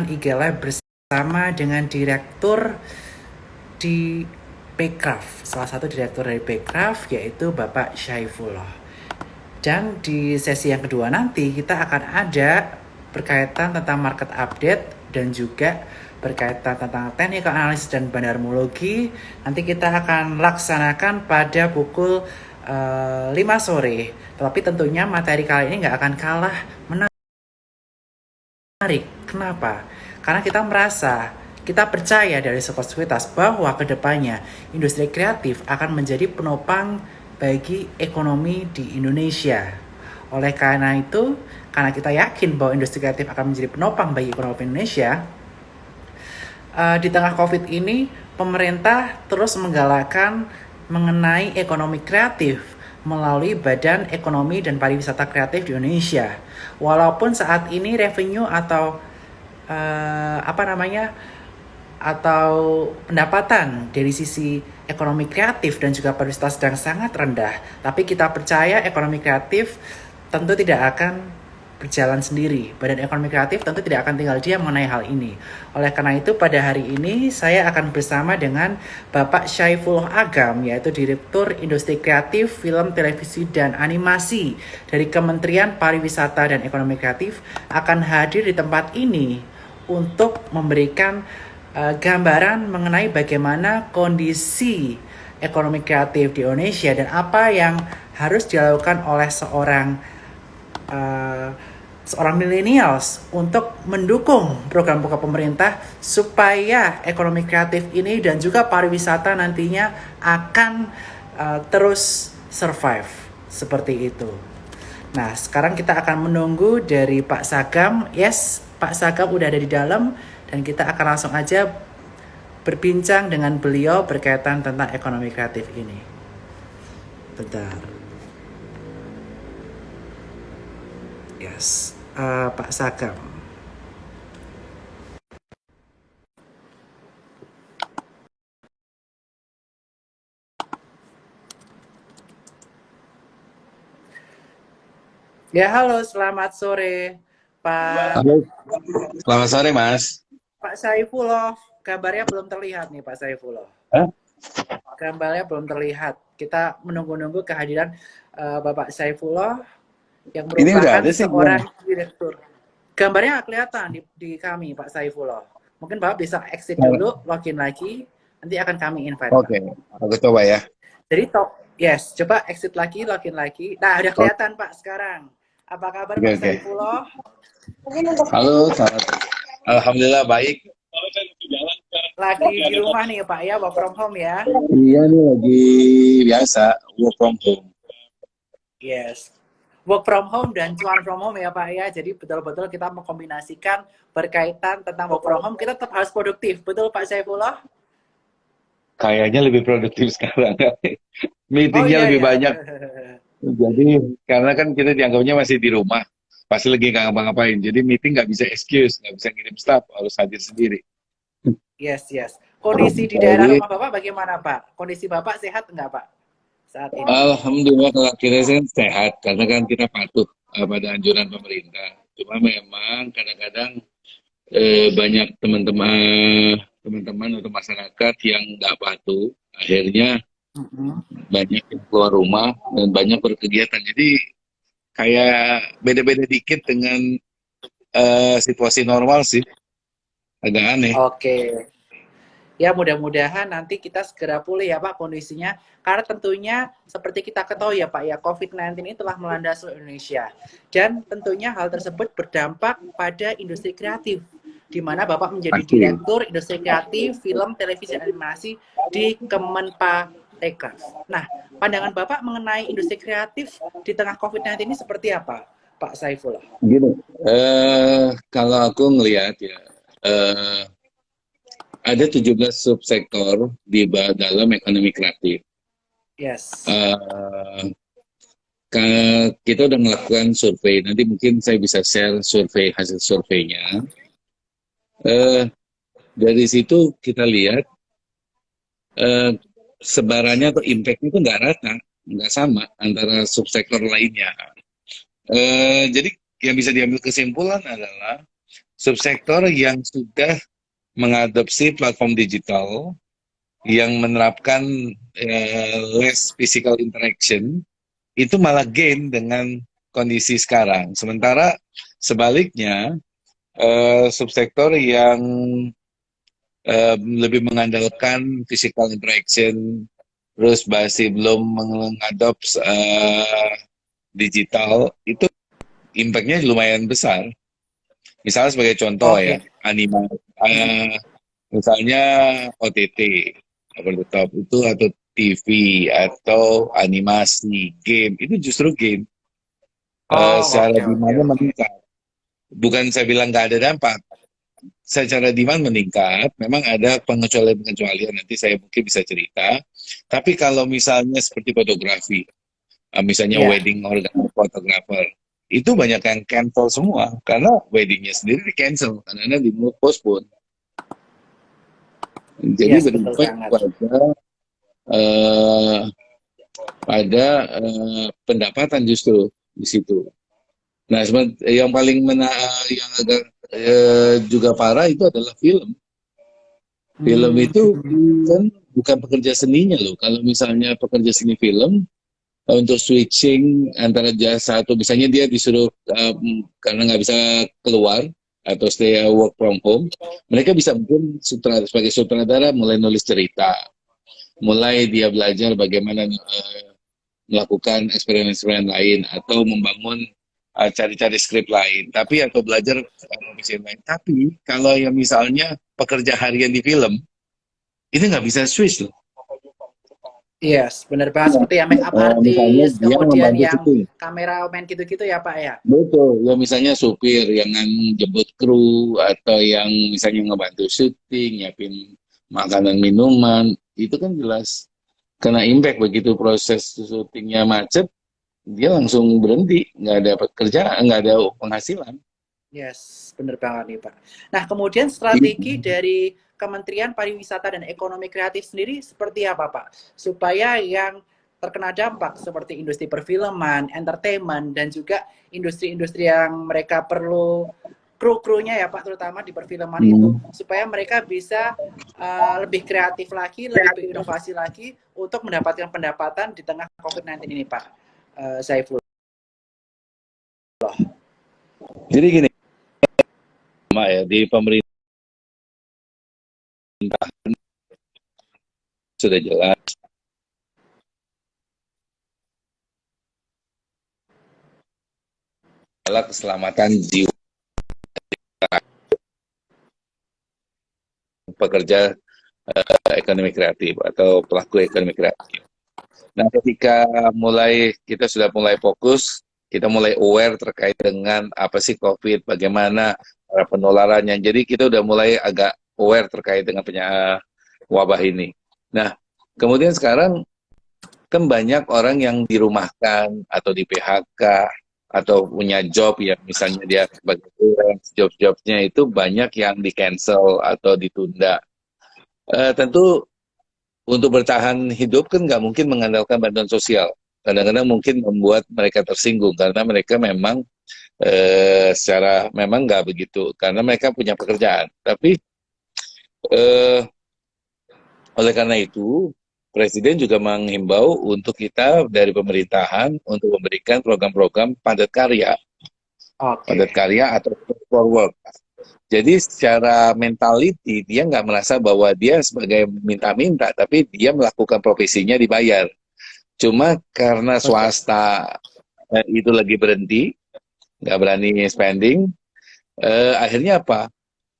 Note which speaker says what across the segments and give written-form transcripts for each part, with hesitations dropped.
Speaker 1: IG Live bersama dengan direktur di Backcraft, salah satu direktur dari Backcraft yaitu Bapak Syaifullah. Dan di sesi yang kedua nanti kita akan ada berkaitan tentang market update dan juga berkaitan tentang technical analysis dan bandarmologi. Nanti kita akan laksanakan pada pukul 5 sore. Tetapi tentunya materi kali ini nggak akan kalah menarik. Kenapa? Karena kita merasa, kita percaya dari sekuritas bahwa kedepannya industri kreatif akan menjadi penopang bagi ekonomi di Indonesia. Oleh karena itu, karena kita yakin bahwa industri kreatif akan menjadi penopang bagi ekonomi Indonesia, di tengah COVID ini, pemerintah terus menggalakkan mengenai ekonomi kreatif melalui Badan Ekonomi dan Pariwisata Kreatif di Indonesia. Walaupun saat ini revenue atau atau pendapatan dari sisi ekonomi kreatif dan juga pariwisata sedang sangat rendah, tapi kita percaya ekonomi kreatif tentu tidak akan berjalan sendiri. Badan Ekonomi Kreatif tentu tidak akan tinggal diam mengenai hal ini. Oleh karena itu pada hari ini saya akan bersama dengan Bapak Syaifullah Agam, yaitu Direktur Industri Kreatif Film, Televisi, dan Animasi dari Kementerian Pariwisata dan Ekonomi Kreatif akan hadir di tempat ini untuk memberikan gambaran mengenai bagaimana kondisi ekonomi kreatif di Indonesia dan apa yang harus dilakukan oleh seorang millennials untuk mendukung program-program pemerintah supaya ekonomi kreatif ini dan juga pariwisata nantinya akan terus survive seperti itu. Nah, sekarang kita akan menunggu dari Pak Sagam. Yes, Pak Sagam udah ada di dalam dan kita akan langsung aja berbincang dengan beliau berkaitan tentang ekonomi kreatif ini. Bentar. Yes. Pak Sagam. Ya, halo, selamat sore, Pak.
Speaker 2: Halo, selamat sore Mas.
Speaker 1: Pak Saifullah. Kabarnya belum terlihat nih, Pak Saifullah.
Speaker 2: Hah?
Speaker 1: Gambarnya belum terlihat. Kita menunggu-nunggu kehadiran Bapak Saifullah yang
Speaker 2: Ini udah
Speaker 1: merupakan
Speaker 2: ada sih
Speaker 1: seorang direktur. Gambarnya kelihaatan di kami, Pak Saifullah. Mungkin Bapak bisa exit dulu, login lagi, nanti akan kami invite, Pak.
Speaker 2: Oke, aku coba ya.
Speaker 1: Jadi yes, coba exit lagi, login lagi. Nah, udah
Speaker 2: Oke,
Speaker 1: kelihatan Pak sekarang. Apa kabar
Speaker 2: oke.
Speaker 1: Pak Saifullah?
Speaker 2: Halo, selamat. Alhamdulillah baik.
Speaker 1: Lagi di rumah nih Pak ya, work from home ya?
Speaker 2: Iya nih lagi biasa work from home.
Speaker 1: Yes. Work from home dan cuan from home ya Pak ya. Jadi betul-betul kita mengkombinasikan berkaitan tentang work from home, kita tetap harus produktif. Betul Pak Saifullah?
Speaker 2: Kayaknya lebih produktif sekarang.
Speaker 1: Oh
Speaker 2: Meetingnya
Speaker 1: iya
Speaker 2: lebih
Speaker 1: ya.
Speaker 2: banyak. Jadi karena kan kita dianggapnya masih di rumah, pasti lagi nggak ngapa-ngapain. Jadi meeting nggak bisa excuse, nggak bisa ngirim staff, harus hadir sendiri.
Speaker 1: Yes, yes. Kondisi di daerah
Speaker 2: Jadi
Speaker 1: rumah Bapak bagaimana Pak? Kondisi Bapak sehat enggak Pak saat ini?
Speaker 2: alhamdulillah kalau kita sehat karena kan kita patuh pada anjuran pemerintah. Cuma memang kadang-kadang banyak teman-teman atau masyarakat yang nggak patuh, akhirnya banyak yang keluar rumah dan banyak berkegiatan. Jadi kayak beda-beda dikit dengan situasi normal sih, agak aneh.
Speaker 1: Oke. Ya mudah-mudahan nanti kita segera pulih ya Pak kondisinya. Karena tentunya seperti kita ketahui ya Pak ya, COVID-19 ini telah melanda seluruh Indonesia. Dan tentunya hal tersebut berdampak pada industri kreatif. Di mana Bapak menjadi
Speaker 2: Pasti.
Speaker 1: direktur industri kreatif, film, televisi, dan animasi di Kemenparekraf. Nah, pandangan Bapak mengenai industri kreatif di tengah COVID-19 ini seperti apa Pak Saifullah?
Speaker 2: Gini, kalau aku ngelihat ya, ada 17 subsektor di dalam ekonomi kreatif.
Speaker 1: Yes.
Speaker 2: Kita udah melakukan survei, nanti mungkin saya bisa share hasil surveinya. Dari situ kita lihat sebarannya atau impact itu nggak rata, nggak sama antara subsektor lainnya. Jadi yang bisa diambil kesimpulan adalah subsektor yang sudah mengadopsi platform digital yang menerapkan less physical interaction itu malah gain dengan kondisi sekarang. Sementara sebaliknya subsektor yang lebih mengandalkan physical interaction, terus masih belum mengadopsi digital, itu impact-nya lumayan besar. Misalnya sebagai contoh ya,
Speaker 1: Oke.
Speaker 2: misalnya OTT, over the top itu, atau TV, atau animasi, game, itu justru game.
Speaker 1: Oh,
Speaker 2: Secara
Speaker 1: oke, oke,
Speaker 2: demandnya
Speaker 1: oke.
Speaker 2: meningkat. Bukan saya bilang nggak ada dampak, secara demand meningkat, memang ada pengecualian-pengecualian, nanti saya mungkin bisa cerita. Tapi kalau misalnya seperti fotografi, misalnya
Speaker 1: Iya,
Speaker 2: wedding photographer, itu banyak yang cancel semua, karena weddingnya sendiri di cancel, karena di postpone. Jadi
Speaker 1: yes, betul
Speaker 2: berimpact
Speaker 1: banget.
Speaker 2: eh, pada pendapatan justru di situ. Nah, yang paling yang agak juga parah itu adalah film. Film
Speaker 1: Hmm,
Speaker 2: itu kan bukan pekerja seninya loh. Kalau misalnya pekerja seni film, untuk switching antara jasa satu, misalnya dia disuruh karena nggak bisa keluar atau stay work from home, mereka bisa mungkin sebagai sutradara mulai nulis cerita, mulai dia belajar bagaimana melakukan eksperimen-eksperimen lain, atau membangun cari-cari skrip lain, tapi atau belajar profesi lain. Tapi kalau yang misalnya pekerja harian di film, itu nggak bisa switch loh.
Speaker 1: yes, benar banget. Seperti yang make up
Speaker 2: Misalnya
Speaker 1: artist,
Speaker 2: dia
Speaker 1: kemudian
Speaker 2: membantu
Speaker 1: yang
Speaker 2: syuting.
Speaker 1: kameramen gitu-gitu ya, Pak ya?
Speaker 2: Betul, ya misalnya supir yang jemput kru, atau yang misalnya ngebantu syuting, nyiapin makanan minuman, itu kan jelas kena impact. Begitu proses syutingnya macet, dia langsung berhenti, nggak ada pekerjaan, nggak ada penghasilan.
Speaker 1: Yes, benar banget nih, Pak. Nah, kemudian
Speaker 2: Itu.
Speaker 1: strategi dari Kementerian Pariwisata dan Ekonomi Kreatif sendiri seperti apa, Pak? Supaya yang terkena dampak seperti industri perfilman, entertainment, dan juga industri-industri yang mereka perlu kru-krunya ya, Pak, terutama di perfilman itu,
Speaker 2: Hmm.
Speaker 1: supaya mereka bisa lebih kreatif lagi, lebih berinovasi lagi untuk mendapatkan pendapatan di tengah COVID-19 ini, Pak Saiful.
Speaker 2: Jadi gini, ya, di pemerintah sudah jelas adalah keselamatan jiwa pekerja ekonomi kreatif atau pelaku ekonomi kreatif. Nah, ketika kita sudah mulai fokus, kita mulai aware terkait dengan apa sih COVID, bagaimana penularannya. Jadi kita udah mulai agak aware terkait dengan wabah ini. Nah, kemudian sekarang kan banyak orang yang dirumahkan atau di PHK atau punya job ya, misalnya dia sebagai freelance, job-jobnya itu banyak yang di cancel atau ditunda. Tentu untuk bertahan hidup kan nggak mungkin mengandalkan bantuan sosial. Kadang-kadang mungkin membuat mereka tersinggung karena mereka memang secara memang nggak begitu, karena mereka punya pekerjaan. Tapi eh, oleh karena itu, Presiden juga menghimbau untuk kita dari pemerintahan untuk memberikan program-program padat
Speaker 1: Oke.
Speaker 2: karya atau for work. Jadi secara mentality dia nggak merasa bahwa dia sebagai minta-minta, tapi dia melakukan profesinya dibayar. Cuma karena
Speaker 1: Betul.
Speaker 2: swasta itu lagi berhenti, nggak berani spending, akhirnya apa?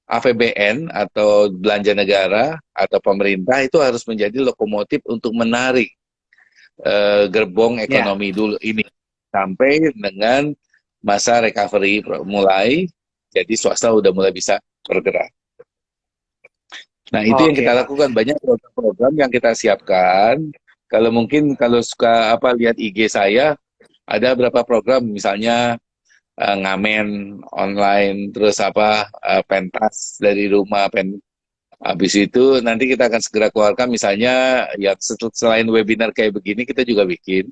Speaker 2: APBN atau belanja negara atau pemerintah itu harus menjadi lokomotif untuk menarik gerbong
Speaker 1: Ya.
Speaker 2: ekonomi dulu ini sampai dengan masa recovery mulai, jadi swasta udah mulai bisa bergerak. Nah, itu yang
Speaker 1: Oke,
Speaker 2: kita
Speaker 1: Pak.
Speaker 2: lakukan, banyak program-program yang kita siapkan. Kalau mungkin kalau suka lihat IG saya, ada berapa program, misalnya ngamen online, terus pentas dari rumah, habis itu nanti kita akan segera keluarkan, misalnya ya selain webinar kayak begini, kita juga bikin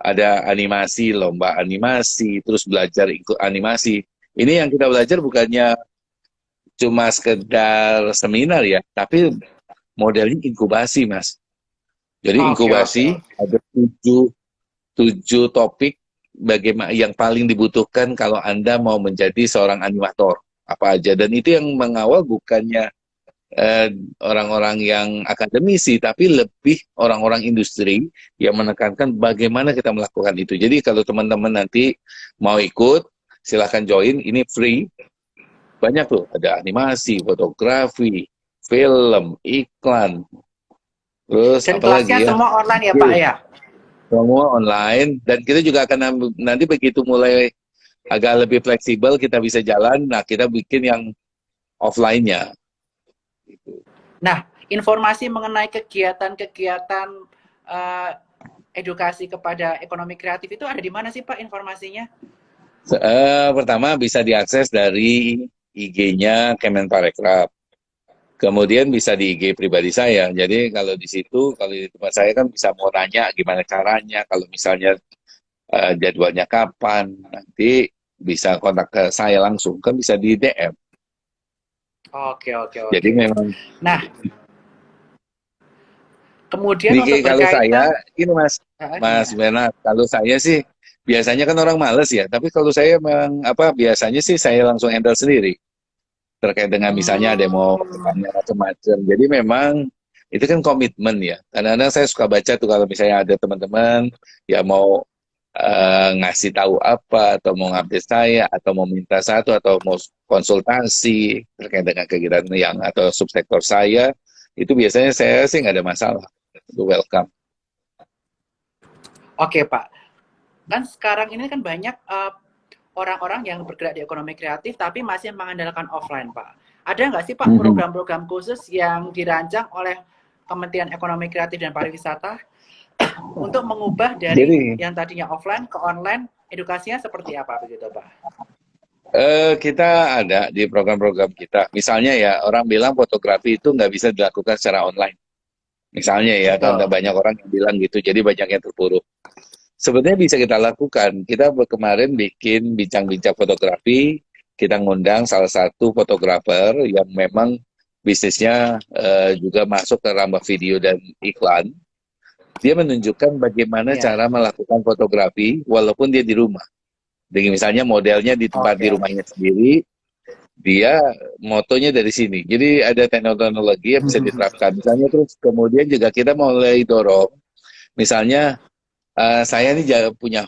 Speaker 2: ada animasi, lomba animasi, terus belajar ikut animasi. Ini yang kita belajar bukannya cuma sekedar seminar ya, tapi modelnya inkubasi, Mas. Jadi
Speaker 1: Oke, oke,
Speaker 2: inkubasi
Speaker 1: oke.
Speaker 2: ada tujuh topik bagaimana yang paling dibutuhkan kalau Anda mau menjadi seorang animator apa aja, dan itu yang mengawal bukannya eh, orang-orang yang akademisi, tapi lebih orang-orang industri yang menekankan bagaimana kita melakukan itu. Jadi kalau teman-teman nanti mau ikut, silahkan join, ini free. Banyak tuh, ada animasi, fotografi, film, iklan, terus
Speaker 1: Dan kelasnya
Speaker 2: apalagi ya,
Speaker 1: semua online ya Pak
Speaker 2: game,
Speaker 1: ya?
Speaker 2: semua online. Dan kita juga akan nanti begitu mulai agak lebih fleksibel, kita bisa jalan, nah kita bikin yang offline-nya. Gitu.
Speaker 1: Nah, informasi mengenai kegiatan-kegiatan eh, edukasi kepada ekonomi kreatif itu ada di mana sih Pak informasinya?
Speaker 2: Pertama bisa diakses dari IG-nya Kemenparekraf. Kemudian bisa di IG pribadi saya. Jadi kalau di situ, kalau di tempat saya kan bisa mau nanya gimana caranya. Kalau misalnya jadwalnya kapan, nanti bisa kontak ke saya langsung. Kan bisa di DM.
Speaker 1: Oke, oke,
Speaker 2: Jadi
Speaker 1: oke.
Speaker 2: memang
Speaker 1: Nah, kemudian
Speaker 2: di
Speaker 1: untuk
Speaker 2: kalau saya,
Speaker 1: berkaitan,
Speaker 2: ini Mas, Mas
Speaker 1: gimana?
Speaker 2: Bernard, kalau saya sih biasanya kan orang males ya. Tapi kalau saya memang apa biasanya sih saya langsung handle sendiri. Terkait dengan misalnya ada yang mau
Speaker 1: Hmm,
Speaker 2: bertanya macam-macam. Jadi memang itu kan komitmen ya. Kadang-kadang saya suka baca tuh kalau misalnya ada teman-teman ya mau ngasih tahu apa atau mau ngupdate saya atau mau minta satu atau mau konsultasi terkait dengan kegiatan yang atau subsektor saya itu biasanya saya sih nggak ada masalah. Itu welcome.
Speaker 1: oke Pak. Kan sekarang ini kan banyak orang-orang yang bergerak di ekonomi kreatif tapi masih mengandalkan offline Pak. Ada nggak sih Pak
Speaker 2: Mhm.
Speaker 1: program-program khusus yang dirancang oleh Kementerian Ekonomi Kreatif dan Pariwisata untuk mengubah dari
Speaker 2: Jadi
Speaker 1: yang tadinya offline ke online, edukasinya seperti apa begitu Pak?
Speaker 2: kita ada di program-program kita. Misalnya ya orang bilang fotografi itu nggak bisa dilakukan secara online. Misalnya ya, karena
Speaker 1: Betul.
Speaker 2: banyak orang yang bilang gitu, jadi banyak yang terpuruk. Sebenarnya bisa kita lakukan. Kita kemarin bikin bincang-bincang fotografi, kita ngundang salah satu fotografer yang memang bisnisnya juga masuk ke ranah video dan iklan. Dia menunjukkan bagaimana
Speaker 1: Ya.
Speaker 2: cara melakukan fotografi walaupun dia di rumah. Dengan misalnya modelnya di tempat
Speaker 1: Oke,
Speaker 2: di
Speaker 1: oke.
Speaker 2: rumahnya sendiri, dia motonya dari sini. Jadi ada teknologi yang bisa diterapkan. Misalnya terus kemudian juga kita mulai dorong, misalnya saya ini punya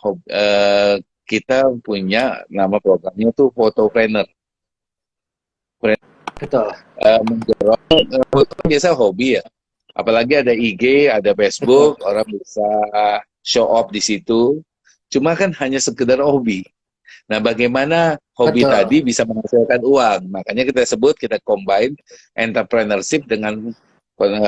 Speaker 2: kita punya nama programnya tuh Photopreneur.
Speaker 1: Betul.
Speaker 2: Mendorong, foto kan biasa hobi ya. Apalagi ada IG, ada
Speaker 1: Betul.
Speaker 2: Facebook, orang bisa show off di situ. Cuma kan hanya sekedar hobi. Nah, bagaimana hobi
Speaker 1: Betul.
Speaker 2: tadi bisa menghasilkan uang? Makanya kita sebut, kita combine entrepreneurship dengan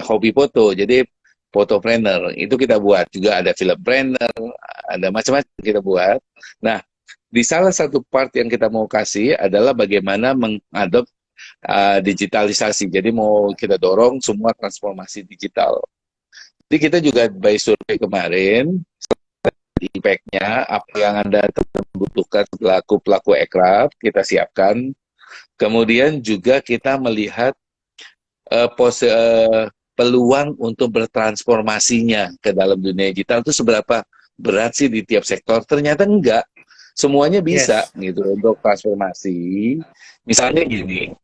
Speaker 2: hobi foto. Jadi, photopreneur itu kita buat. Juga ada filmpreneur, ada macam-macam kita buat. Nah, di salah satu part yang kita mau kasih adalah bagaimana mengadop digitalisasi. Jadi mau kita dorong semua transformasi digital. Jadi kita juga by survei kemarin, impact-nya, apa yang Anda butuhkan pelaku-pelaku ekraf, kita siapkan. Kemudian juga kita melihat peluang untuk bertransformasinya ke dalam dunia digital itu seberapa berat sih di tiap sektor. Ternyata enggak. Semuanya bisa
Speaker 1: Yes.
Speaker 2: gitu untuk transformasi. Misalnya gini,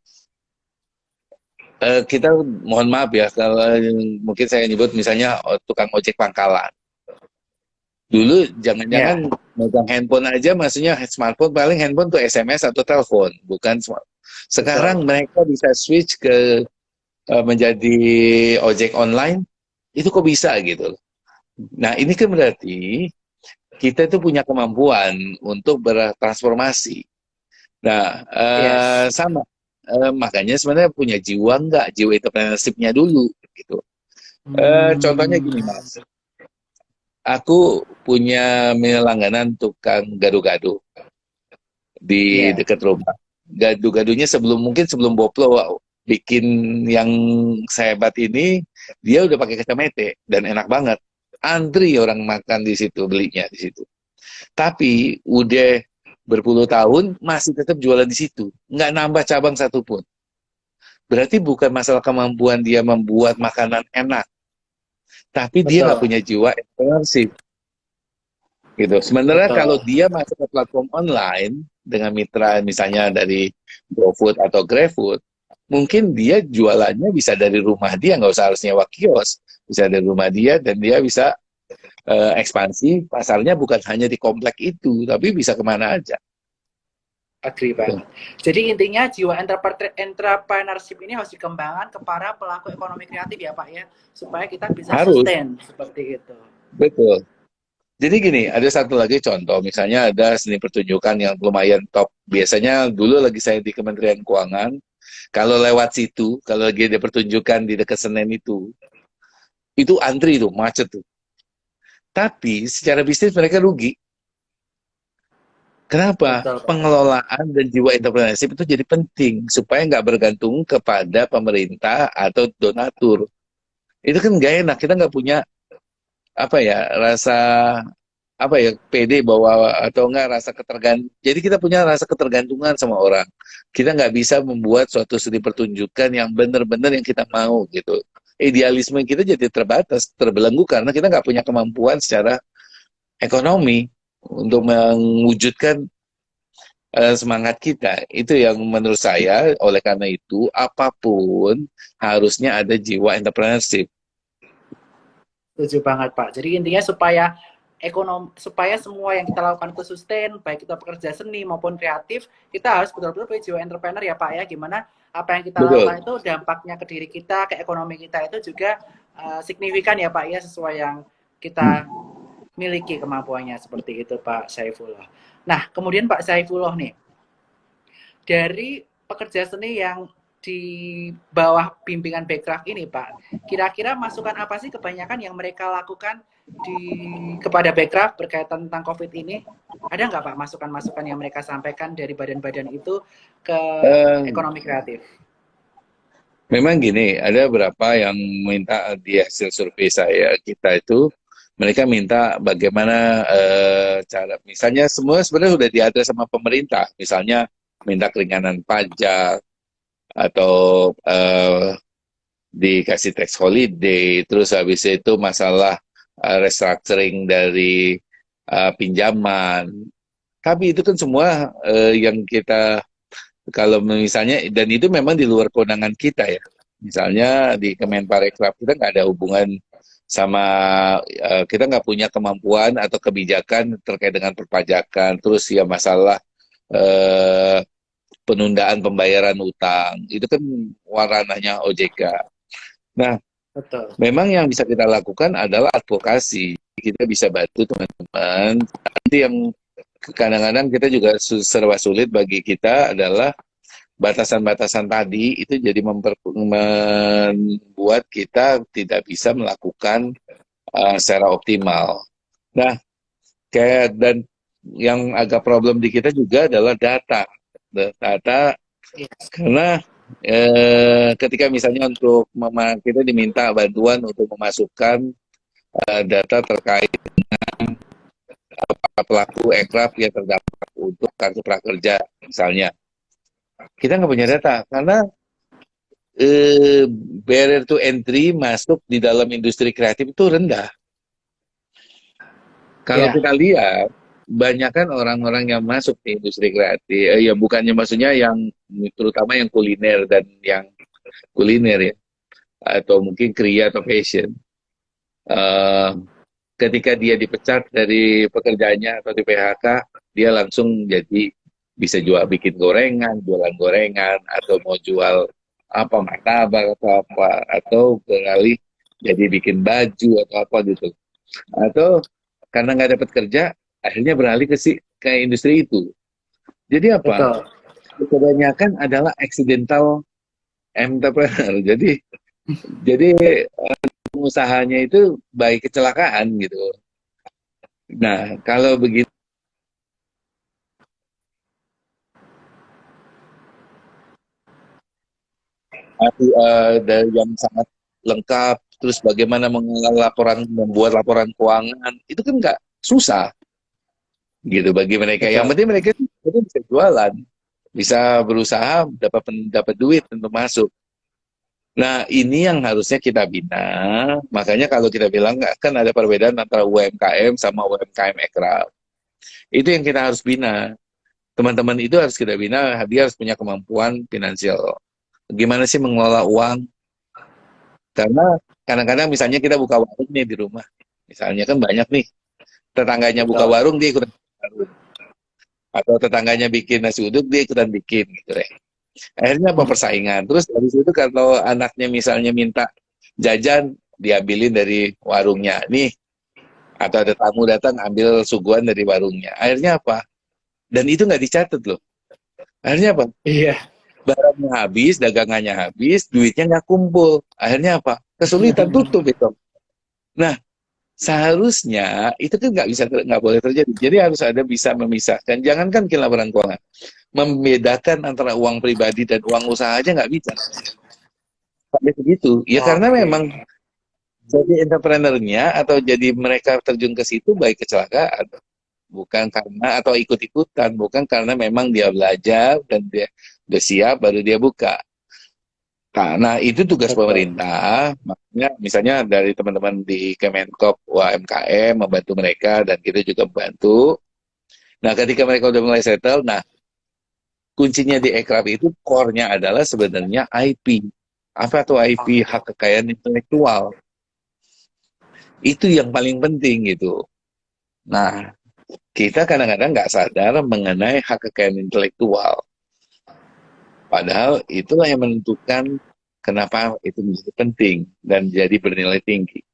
Speaker 2: kita mohon maaf ya kalau mungkin saya nyebut misalnya tukang ojek pangkalan. Dulu
Speaker 1: Ya.
Speaker 2: jangan-jangan megang handphone aja, maksudnya smartphone paling handphone tuh SMS atau telepon, bukan smart.
Speaker 1: Betul.
Speaker 2: Sekarang mereka bisa switch ke menjadi ojek online, itu kok bisa gitu loh. Nah ini kan berarti kita itu punya kemampuan untuk bertransformasi. Nah
Speaker 1: Yes.
Speaker 2: sama, makanya sebenarnya punya jiwa nggak, jiwa entrepreneurship-nya dulu gitu. Contohnya
Speaker 1: Hmm.
Speaker 2: gini Mas, aku punya langganan tukang gado-gado di
Speaker 1: Ya.
Speaker 2: dekat rumah. Gado-gadonya mungkin sebelum Boplo bikin yang sehebat ini, dia udah pakai kacamete dan enak banget. Antri orang makan di situ, belinya di situ. Tapi udah berpuluh tahun masih tetap jualan di situ, nggak nambah cabang satupun. berarti bukan masalah kemampuan dia membuat makanan enak, tapi dia nggak
Speaker 1: Betul,
Speaker 2: punya jiwa entrepreneurship gitu. Sementara kalau
Speaker 1: betul.
Speaker 2: dia masuk ke platform online dengan mitra misalnya dari GoFood atau GrabFood, mungkin dia jualannya bisa dari rumah dia, nggak usah harus nyewa kios, bisa dari rumah dia dan dia bisa ekspansi pasarnya bukan hanya di komplek itu, tapi bisa kemana aja.
Speaker 1: Agree
Speaker 2: Gitu.
Speaker 1: banget. Jadi intinya jiwa entrepreneurship ini harus dikembangkan ke para pelaku ekonomi kreatif ya Pak ya, supaya kita bisa
Speaker 2: Harus,
Speaker 1: sustain seperti itu.
Speaker 2: betul. Jadi gini, ada satu lagi contoh, misalnya ada seni pertunjukan yang lumayan top. Biasanya dulu lagi saya di Kementerian Keuangan, kalau lewat situ, kalau lagi ada pertunjukan di dekat Senen itu antri tuh, macet tuh. Tapi secara bisnis mereka rugi. Kenapa?
Speaker 1: Betul Pak.
Speaker 2: Pengelolaan dan jiwa entrepreneurship itu jadi penting supaya nggak bergantung kepada pemerintah atau donatur. Itu kan nggak enak, kita nggak punya apa ya rasa apa ya pede bahwa atau enggak rasa ketergantungan. Jadi kita punya rasa ketergantungan sama orang. Kita nggak bisa membuat suatu seni pertunjukan yang benar-benar yang kita mau gitu. Idealisme kita jadi terbatas, terbelenggu karena kita nggak punya kemampuan secara ekonomi untuk mewujudkan semangat kita. Itu yang menurut saya, oleh karena itu, apapun harusnya ada jiwa entrepreneurship.
Speaker 1: Setuju banget Pak. Jadi intinya supaya semua yang kita lakukan itu sustain, baik kita pekerja seni maupun kreatif, kita harus betul-betul punya jiwa entrepreneur ya Pak ya. Gimana apa yang kita lakukan
Speaker 2: Betul.
Speaker 1: itu dampaknya ke diri kita, ke ekonomi kita itu juga signifikan ya Pak ya, sesuai yang kita miliki kemampuannya seperti itu Pak Saifullah. Nah, kemudian Pak Saifullah nih, dari pekerja seni yang di bawah bimbingan Backcraft ini Pak, kira-kira masukan apa sih kebanyakan yang mereka lakukan kepada Backcraft berkaitan tentang COVID ini? Ada nggak Pak masukan-masukan yang mereka sampaikan dari badan-badan itu ke
Speaker 2: Eh,
Speaker 1: ekonomi kreatif?
Speaker 2: Memang gini, ada beberapa yang minta di hasil survei saya kita itu mereka minta bagaimana cara misalnya semua sebenarnya sudah diatur sama pemerintah, misalnya minta keringanan pajak atau dikasih tax holiday, terus habis itu masalah restructuring dari pinjaman. Tapi itu kan semua yang kita kalau misalnya dan itu memang di luar kewenangan kita ya. Misalnya di Kemenparekraf kita nggak ada hubungan sama kita nggak punya kemampuan atau kebijakan terkait dengan perpajakan. Terus ya masalah eh, penundaan pembayaran utang itu kan ranahnya OJK. Nah,
Speaker 1: Betul.
Speaker 2: memang yang bisa kita lakukan adalah advokasi. Kita bisa bantu teman-teman. Nanti yang kadang-kadang kita juga serba sulit bagi kita adalah batasan-batasan tadi itu jadi membuat kita tidak bisa melakukan secara optimal. Nah, kayak dan yang agak problem di kita juga adalah data. Data
Speaker 1: Yes.
Speaker 2: karena ketika misalnya untuk kita diminta bantuan untuk memasukkan data terkait pelaku ekraf yang terdampak untuk kartu prakerja misalnya. Kita nggak punya data karena barrier to entry masuk di dalam industri kreatif itu rendah. Kalau
Speaker 1: Ya,
Speaker 2: kita lihat, banyak kan orang-orang yang masuk di industri kreatif, ya bukannya maksudnya yang terutama yang kuliner dan yang kuliner ya, atau mungkin kriya atau fashion. Eh, Ketika dia dipecat dari pekerjaannya atau di PHK, dia langsung jadi bisa jual bikin gorengan, jualan gorengan, atau mau jual apa martabak atau apa, atau beralih jadi bikin baju atau apa gitu. Atau karena nggak dapat kerja, akhirnya beralih ke industri itu. Jadi apa?
Speaker 1: betul.
Speaker 2: Kebanyakan adalah accidental entrepreneur. Jadi pengusahanya itu baik kecelakaan gitu. Nah, kalau begitu dari yang sangat lengkap, terus bagaimana mengelola laporan, membuat laporan keuangan, itu kan nggak susah gitu bagi mereka. Yang
Speaker 1: Betul.
Speaker 2: penting mereka itu bisa jualan, bisa berusaha dapat duit untuk masuk. Nah, ini yang harusnya kita bina. Makanya kalau kita bilang kan ada perbedaan antara UMKM sama UMKM Ekraf. Itu yang kita harus bina. Teman-teman itu harus kita bina, dia harus punya kemampuan finansial. Gimana sih mengelola uang? Karena kadang-kadang misalnya kita buka warung nih di rumah. Misalnya kan banyak nih, tetangganya buka
Speaker 1: Betul.
Speaker 2: warung, dia ikutan warung. Atau tetangganya bikin nasi uduk, dia ikutan bikin gitu ya. Akhirnya apa persaingan. Terus habis itu kalau anaknya misalnya minta jajan, diambilin dari warungnya. Nih, atau ada tamu datang ambil suguhan dari warungnya. Akhirnya apa? Dan itu nggak dicatat loh. Akhirnya apa?
Speaker 1: Iya.
Speaker 2: Barangnya habis, dagangannya habis, duitnya nggak kumpul. Akhirnya apa? Kesulitan tutup itu. Nah, seharusnya itu kan nggak boleh terjadi. Jadi harus ada bisa memisahkan. Jangankan laporan keuangan, membedakan antara uang pribadi dan uang usaha aja nggak bisa. Sampai begitu. Ya karena
Speaker 1: Oke.
Speaker 2: memang jadi entrepreneurnya atau jadi mereka terjun ke situ baik kecelakaan, bukan karena atau ikut-ikutan, bukan karena memang dia belajar dan dia udah siap baru dia buka. Nah, itu tugas
Speaker 1: Betul.
Speaker 2: pemerintah, makanya misalnya dari teman-teman di Kemenkop UMKM membantu mereka dan kita juga membantu. Nah, ketika mereka udah mulai settle, nah kuncinya di Ekraf itu core-nya adalah sebenarnya IP. Apa tuh IP?
Speaker 1: Oke.
Speaker 2: Hak kekayaan intelektual. Itu yang paling penting gitu. Nah, kita kadang-kadang nggak sadar mengenai hak kekayaan intelektual. Padahal itulah yang menentukan kenapa itu menjadi penting dan jadi bernilai tinggi.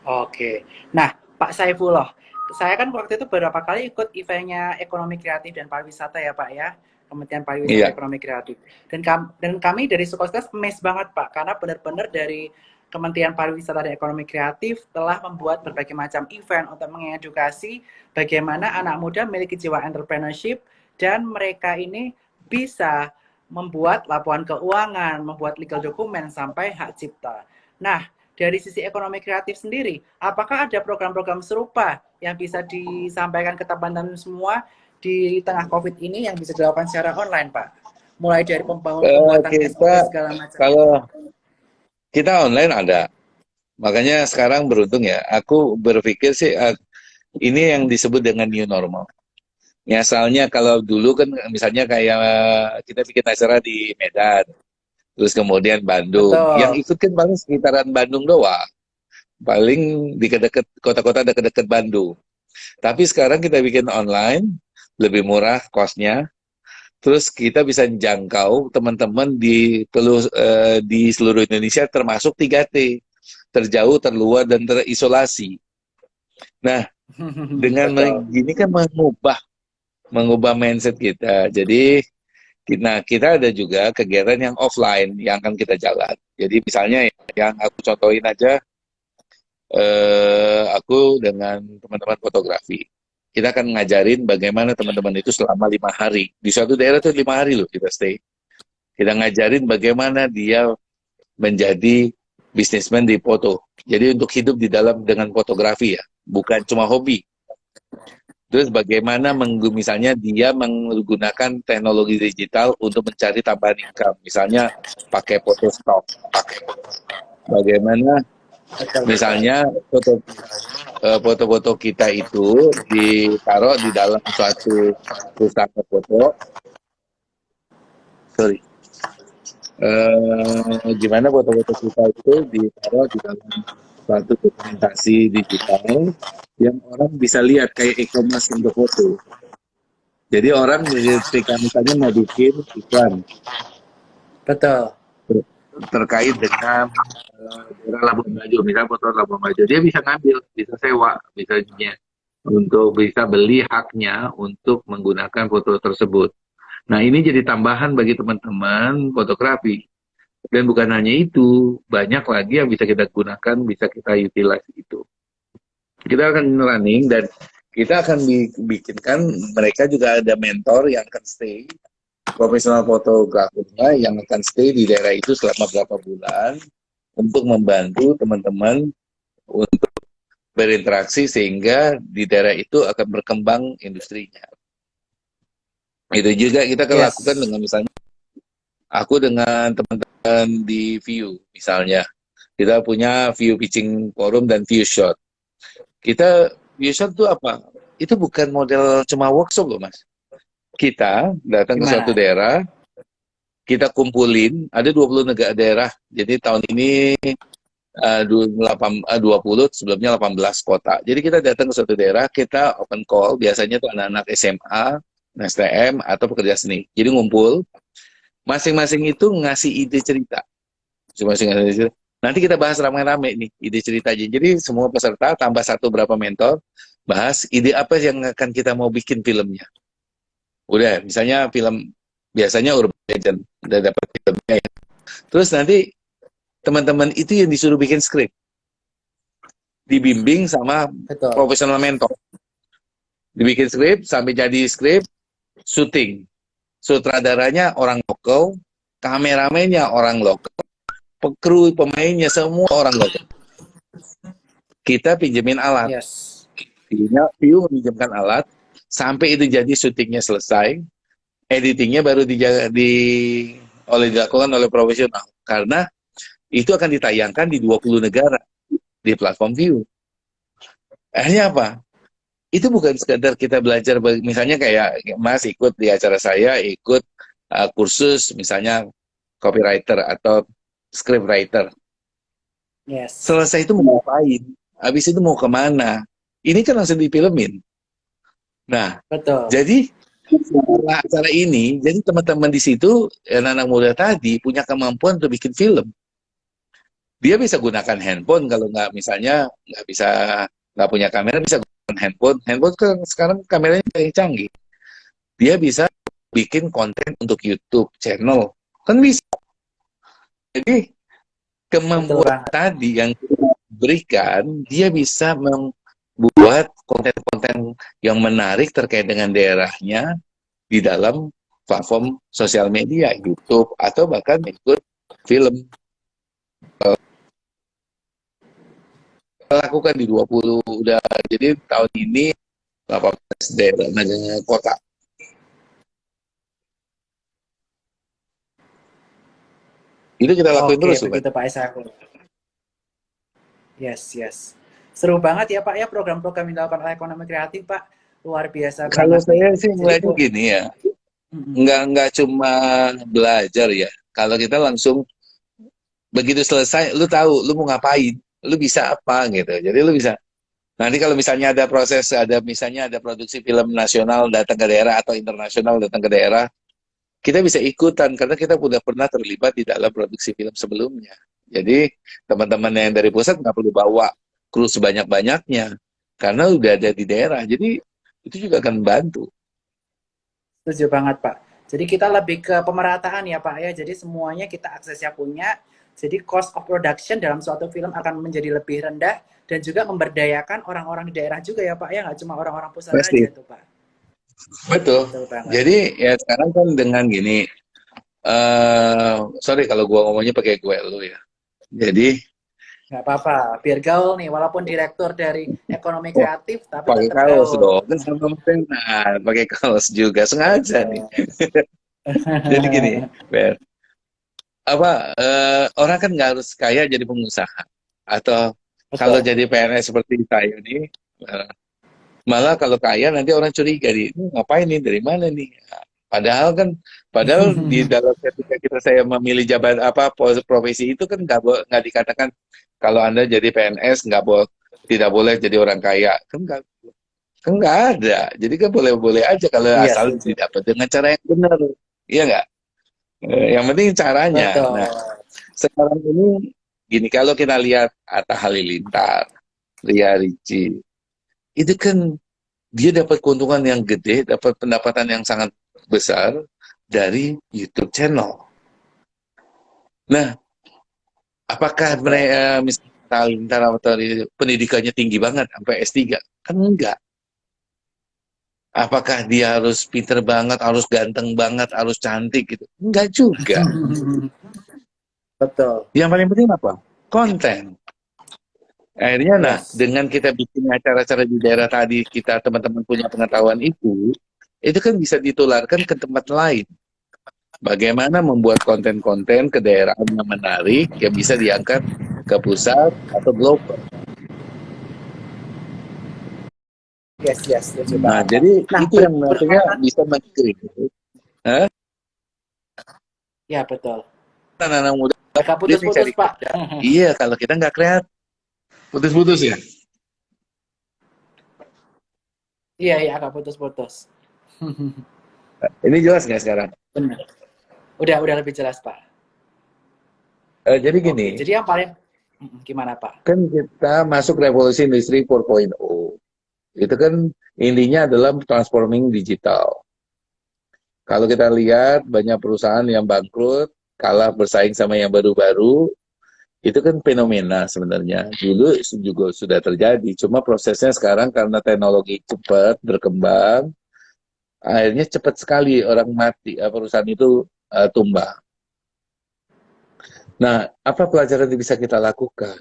Speaker 1: Oke. Nah, Pak Saifullah, saya kan waktu itu beberapa kali ikut eventnya ekonomi kreatif dan pariwisata ya Pak ya, Kementerian Pariwisata
Speaker 2: Iya,
Speaker 1: Ekonomi Kreatif. Dan kami dari Sukoskas amazed banget Pak, karena benar-benar dari Kementerian Pariwisata dan Ekonomi Kreatif telah membuat berbagai macam event untuk mengedukasi bagaimana anak muda memiliki jiwa entrepreneurship dan mereka ini bisa membuat laporan keuangan, membuat legal dokumen sampai hak cipta. Nah, dari sisi ekonomi kreatif sendiri, apakah ada program-program serupa yang bisa disampaikan ke teman-teman semua di tengah COVID ini yang bisa dilakukan secara online, Pak? Mulai dari pembuatan
Speaker 2: kita
Speaker 1: SOP segala macam.
Speaker 2: kalau kita online ada. Makanya sekarang beruntung ya. Aku berpikir sih ini yang disebut dengan new normal. Misalnya kalau dulu kan misalnya kayak kita bikin acara di Medan, terus kemudian Bandung.
Speaker 1: Betul.
Speaker 2: Yang ikut kan paling sekitaran Bandung doang. Paling di dekat kota-kota dekat-dekat Bandung. Tapi sekarang kita bikin online, lebih murah kosnya. Terus kita bisa jangkau teman-teman di seluruh Indonesia termasuk 3T. Terjauh, terluar, dan terisolasi. Nah, dengan
Speaker 1: Betul.
Speaker 2: gini kan mengubah mindset kita. Jadi kita ada juga kegiatan yang offline yang akan kita jalan. Jadi misalnya yang aku contohin aja, aku dengan teman-teman fotografi. Kita akan ngajarin bagaimana teman-teman itu selama 5 hari. Di suatu daerah itu 5 hari loh kita stay. Kita ngajarin bagaimana dia menjadi bisnismen di foto. Jadi untuk hidup di dalam dengan fotografi ya, bukan cuma hobi. Terus bagaimana misalnya dia menggunakan teknologi digital untuk mencari tambahan income. Misalnya pakai Photoshop. Bagaimana
Speaker 1: Betul, betul.
Speaker 2: misalnya foto-foto kita itu ditaruh di dalam suatu perusahaan foto. Sorry. Gimana foto-foto kita itu ditaruh di dalam suatu dokumentasi digital yang orang bisa lihat kayak e-commerce untuk foto. Jadi orang ketika misalnya mau bikin iklan
Speaker 1: Betul.
Speaker 2: terkait dengan daerah Labuan Bajo, misalnya foto Labuan Bajo, dia bisa ngambil, bisa sewa, misalnya untuk bisa beli haknya untuk menggunakan foto tersebut. Nah ini jadi tambahan bagi teman-teman fotografi. Dan bukan hanya itu, banyak lagi yang bisa kita gunakan, bisa kita utilize itu. Kita akan running dan kita akan bikinkan mereka juga ada mentor yang akan stay, profesional fotografernya yang akan stay di daerah itu selama berapa bulan untuk membantu teman-teman untuk berinteraksi sehingga di daerah itu akan berkembang industrinya. Itu juga kita akan lakukan
Speaker 1: Yes.
Speaker 2: dengan misalnya Aku dengan teman-teman di View, misalnya. Kita punya View Pitching Forum dan View Shot. Kita, View Shot itu apa? Itu bukan model cuma workshop loh, Mas. Kita datang ke suatu
Speaker 1: Gimana?
Speaker 2: daerah, kita kumpulin, ada 20 negara daerah. Jadi tahun ini 20, sebelumnya 18 kota. Jadi kita datang ke suatu daerah, kita open call, biasanya tuh anak-anak SMA, STM, atau pekerja seni. Jadi ngumpul, masing-masing itu ngasih ide cerita. Masing-masing ngasih ide cerita. Nanti kita bahas rame-rame nih, ide cerita aja. Jadi semua peserta tambah satu berapa mentor, bahas ide apa yang akan kita mau bikin filmnya. Udah, misalnya film, biasanya Urban Legend, udah dapat filmnya ya. Terus nanti teman-teman itu yang disuruh bikin skrip, dibimbing sama
Speaker 1: Betul.
Speaker 2: profesional mentor. Dibikin skrip, sampai jadi skrip, syuting. Sutradaranya orang lokal, kameramennya orang lokal, kru pemainnya semua orang lokal. Kita pinjemin alat.
Speaker 1: Yes.
Speaker 2: View meminjamkan alat, sampai itu jadi syutingnya selesai, editingnya baru dilakukan oleh profesional. Karena itu akan ditayangkan di 20 negara di platform View. Akhirnya apa? Itu bukan sekedar kita belajar, misalnya kayak Mas ikut di acara saya, ikut kursus misalnya copywriter atau scriptwriter.
Speaker 1: Yes.
Speaker 2: Selesai itu mau ngapain? Habis itu mau kemana? Ini kan langsung difilmin. Nah,
Speaker 1: Betul.
Speaker 2: jadi acara ini, jadi teman-teman di situ, anak-anak muda tadi punya kemampuan untuk bikin film. Dia bisa gunakan handphone kalau nggak, misalnya nggak punya kamera, bisa gunakan handphone. Handphone kan sekarang kameranya paling canggih. Dia bisa bikin konten untuk YouTube channel, kan bisa. Jadi kemampuan tadi yang diberikan, dia bisa membuat konten-konten yang menarik terkait dengan daerahnya di dalam platform sosial media, YouTube, atau bahkan ikut film. Lakukan di 20 udah, jadi tahun ini 18 daerah kota. Itu kita lakuin terus,
Speaker 1: begitu Pak Isaku. Yes. Seru banget ya Pak ya program-program yang dilakukan oleh ekonomi kreatif Pak. Luar biasa
Speaker 2: kalau
Speaker 1: banget
Speaker 2: saya
Speaker 1: nih.
Speaker 2: sih melihatnya gini ya, nggak cuma belajar ya. Kalau kita langsung begitu selesai, lu tahu lu mau ngapain, lu bisa apa gitu. Jadi lu bisa. Nanti kalau misalnya ada proses, misalnya ada produksi film nasional datang ke daerah atau internasional datang ke daerah, kita bisa ikutan karena kita sudah pernah terlibat di dalam produksi film sebelumnya. Jadi teman-teman yang dari pusat nggak perlu bawa kru sebanyak-banyaknya karena udah ada di daerah. Jadi itu juga akan membantu.
Speaker 1: Setuju banget Pak. Jadi kita lebih ke pemerataan ya Pak ya. Jadi semuanya kita aksesnya punya. Jadi cost of production dalam suatu film akan menjadi lebih rendah dan juga memberdayakan orang-orang di daerah juga ya Pak ya. Nggak cuma orang-orang pusat
Speaker 2: Pasti.
Speaker 1: aja tuh Pak.
Speaker 2: Betul. Jadi ya sekarang kan dengan gini, sorry kalau gua ngomongnya pakai gue lu ya. Jadi
Speaker 1: nggak apa-apa, biar gaul nih, walaupun direktur dari ekonomi kreatif, tapi
Speaker 2: pakai
Speaker 1: tetap
Speaker 2: kaos
Speaker 1: gaul.
Speaker 2: dong, kan sama tenar, pakai kaos juga sengaja nih. Jadi gini, Ber, orang kan nggak harus kaya jadi pengusaha, atau kalau jadi PNS seperti saya ini, malah kalau kaya nanti orang curiga nih, ngapain nih, dari mana nih? Padahal di dalam ketika saya memilih jabatan profesi itu kan nggak dikatakan kalau Anda jadi PNS tidak boleh jadi orang kaya, kan nggak ada. Jadi kan boleh-boleh aja kalau asal didapat dengan cara yang benar, iya nggak? Yang penting caranya.
Speaker 1: Betul.
Speaker 2: Nah, sekarang ini gini, kalau kita lihat Atta Halilintar, Ria Ricci, itu kan dia dapat keuntungan yang gede, dapat pendapatan yang sangat besar dari YouTube channel. Nah, apakah mereka misalnya pendidikannya tinggi banget sampai S3? Kan enggak. Apakah dia harus pinter banget, harus ganteng banget, harus cantik gitu? Enggak juga.
Speaker 1: Betul.
Speaker 2: Yang paling penting apa? Konten. Akhirnya dengan kita bikin acara-acara di daerah tadi, kita teman-teman punya pengetahuan itu kan bisa ditularkan ke tempat lain. Bagaimana membuat konten-konten ke daerah yang menarik, yang bisa diangkat ke pusat atau global.
Speaker 1: Yes, yes, setuju
Speaker 2: Nah,
Speaker 1: banget, Pak.
Speaker 2: jadi
Speaker 1: Nah,
Speaker 2: itu yang nantinya
Speaker 1: berkaitan,
Speaker 2: bisa men-create. Hah?
Speaker 1: ya betul.
Speaker 2: Anak-anak muda
Speaker 1: Agak
Speaker 2: sulit nih
Speaker 1: putus-putus,
Speaker 2: cari
Speaker 1: Pak.
Speaker 2: kerja. Iya, kalau kita nggak kreatif. Putus-putus ya?
Speaker 1: Iya, iya, agak putus-putus.
Speaker 2: Ini jelas nggak sekarang?
Speaker 1: Benar. Udah lebih jelas, Pak.
Speaker 2: Jadi
Speaker 1: Oke,
Speaker 2: gini,
Speaker 1: jadi yang paling gimana, Pak?
Speaker 2: kan kita masuk revolusi industri 4.0. Itu kan intinya adalah transforming digital. Kalau kita lihat banyak perusahaan yang bangkrut, kalah bersaing sama yang baru-baru, itu kan fenomena sebenarnya. Dulu juga sudah terjadi, cuma prosesnya sekarang karena teknologi cepat berkembang, akhirnya cepat sekali orang mati, perusahaan itu tumbang. Nah, apa pelajaran yang bisa kita lakukan?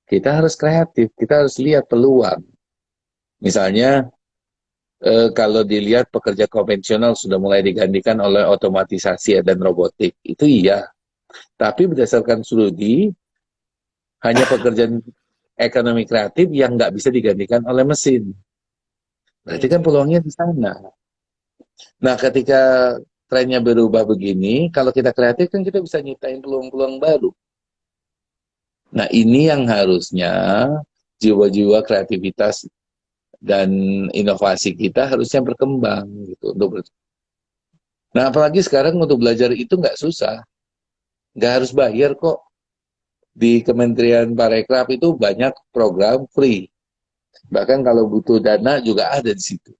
Speaker 2: Kita harus kreatif, kita harus lihat peluang. Misalnya, kalau dilihat pekerja konvensional sudah mulai digantikan oleh otomatisasi dan robotik, itu iya. Tapi berdasarkan studi, hanya pekerjaan ekonomi kreatif yang nggak bisa digantikan oleh mesin. Berarti kan
Speaker 1: Setuju.
Speaker 2: peluangnya di sana. Nah, ketika trennya berubah begini, kalau kita kreatif kan kita bisa nyiptain peluang-peluang baru. Nah, ini yang harusnya jiwa-jiwa kreativitas dan inovasi kita harusnya berkembang gitu. Nah, apalagi sekarang untuk belajar itu nggak susah, nggak harus bayar kok. Di Kementerian Parekraf itu banyak program free. Bahkan kalau butuh dana juga ada di situ.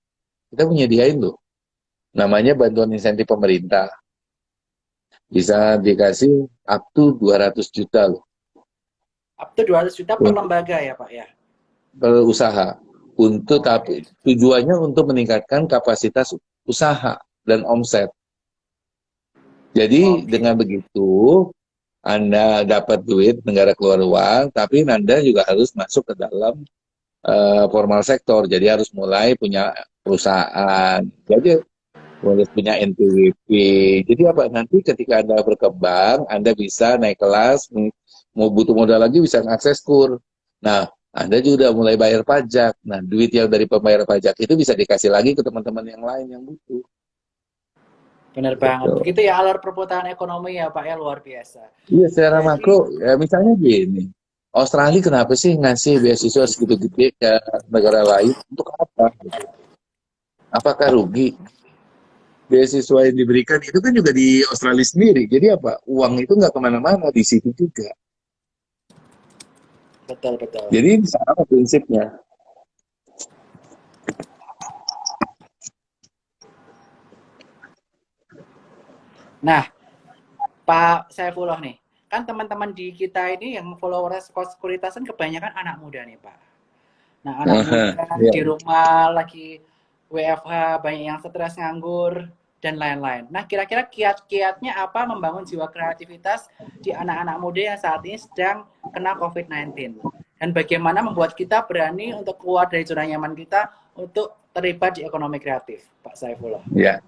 Speaker 2: Kita menyediain loh. Namanya bantuan insentif pemerintah. Bisa dikasih up to 200 juta loh
Speaker 1: Up to 200 juta per
Speaker 2: untuk
Speaker 1: lembaga ya, Pak ya?
Speaker 2: berusaha. Untuk
Speaker 1: Oke.
Speaker 2: tapi tujuannya untuk meningkatkan kapasitas usaha dan omset. Jadi
Speaker 1: Oke.
Speaker 2: dengan begitu Anda dapat duit, negara keluar uang, tapi Anda juga harus masuk ke dalam formal sektor. Jadi harus mulai punya perusahaan. Jadi harus punya NPWP. Jadi apa nanti ketika Anda berkembang, Anda bisa naik kelas, mau butuh modal lagi bisa mengakses kur. Nah, Anda juga udah mulai bayar pajak. Nah, duit yang dari pembayar pajak itu bisa dikasih lagi ke teman-teman yang lain yang butuh.
Speaker 1: Benar banget.
Speaker 2: Gitu.
Speaker 1: Begitu ya alur perputaran ekonomi ya, Pak ya, luar biasa.
Speaker 2: Iya, secara makro,
Speaker 1: Jadi,
Speaker 2: ya misalnya gini, Australia kenapa sih ngasih beasiswa segitu gede ke negara lain? Untuk apa? Gitu. Apakah rugi? Beasiswa yang diberikan itu kan juga di Australia sendiri. Jadi apa? Uang itu nggak kemana-mana di situ juga.
Speaker 1: betul, betul.
Speaker 2: Jadi sama prinsipnya.
Speaker 1: Nah, Pak Saifullah nih, kan teman-teman di kita ini yang followers sekuritas kan kebanyakan anak muda nih, Pak. Nah, anak muda
Speaker 2: Ya.
Speaker 1: di rumah lagi WFH, banyak yang stres nganggur, dan lain-lain. Nah, kira-kira kiat-kiatnya apa membangun jiwa kreativitas di anak-anak muda yang saat ini sedang kena COVID-19? Dan bagaimana membuat kita berani untuk keluar dari zona nyaman kita untuk terlibat di ekonomi kreatif, Pak Saifullah?
Speaker 2: Ya.